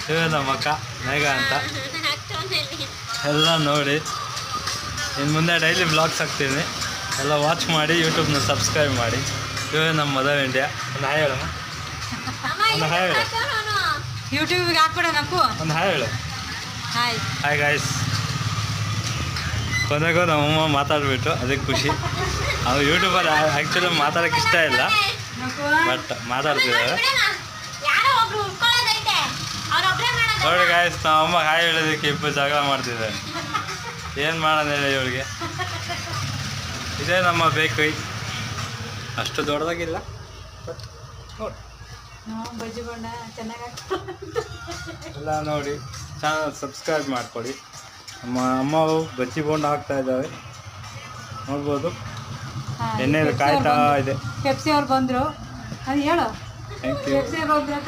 ಇವೆ ನಮ್ಮ ಅಕ್ಕ ಮೇಘ ಅಂತ ಎಲ್ಲ ನೋಡಿ. ಇನ್ನು ಮುಂದೆ ಡೈಲಿ ಬ್ಲಾಗ್ಸ್ ಹಾಕ್ತೀನಿ, ಎಲ್ಲ ವಾಚ್ ಮಾಡಿ ಯೂಟ್ಯೂಬ್ನ ಸಬ್ಸ್ಕ್ರೈಬ್ ಮಾಡಿ. ಇವೇ ನಮ್ಮ ಮದರ್ ಇಂಡಿಯಾ. ಒಂದು ಹಾಯ್ ಹೇಳಮ್ಮ, ಒಂದು ಹಾಯ್ ಹೇಳು. ಯೂಟ್ಯೂಬ್ಗೆ ಹಾಕ್ಬಿಡೋಣಪ್ಪು. ಒಂದು ಹಾಯ್ ಹೇಳು. Hi hi guys. ಕೊನೆಗೂ ನಮ್ಮಮ್ಮ ಮಾತಾಡ್ಬಿಟ್ಟು ಅದಕ್ಕೆ ಖುಷಿ. ಅವ್ರು ಯೂಟ್ಯೂಬಲ್ಲಿ ಆ್ಯಕ್ಚುಲಿ ಮಾತಾಡೋಕ್ಕೆ ಇಷ್ಟ ಇಲ್ಲ, ಬಟ್ ಮಾತಾಡ್ತಿದ್ದಾರೆ. ನೋಡಿ ಗಾಯ್ಸ್, ನಮ್ಮಮ್ಮ ಹಾಯ್ ಹೇಳೋದಕ್ಕೆ ಇಬ್ಬರು ಜಗಳ ಮಾಡ್ತಿದ್ದಾರೆ. ಏನು ಮಾಡೋಣ ಹೇಳಿ ಇವಳಿಗೆ. ಇದೇ ನಮ್ಮ ಬೇಕ್ರಿ, ಅಷ್ಟು ದೊಡ್ಡದಾಗಿಲ್ಲ, ಬಟ್ ನೋಡಿ ಬಜ್ಜಿ ಬೋಂಡ ಚೆನ್ನಾಗಿ ಎಲ್ಲ ನೋಡಿ. ಚಾನಲ್ ಸಬ್ಸ್ಕ್ರೈಬ್ ಮಾಡ್ಕೊಳ್ಳಿ. ನಮ್ಮ ಅಮ್ಮವು ಬಜ್ಜಿ ಬೋಂಡ ಹಾಕ್ತಾ ಇದ್ದಾವೆ, ನೋಡ್ಬೋದು. ಎಣ್ಣೆಯಲ್ಲಿ ಕಾಯ್ತಾ ಇದೆ. ಪೆಪ್ಸಿ ಅವ್ರು ಬಂದರು, ಅದು ಹೇಳು. Thank you. ಪೆಪ್ಸಿ ಅವ್ರು ಬಂದ್ರು ಅಂತ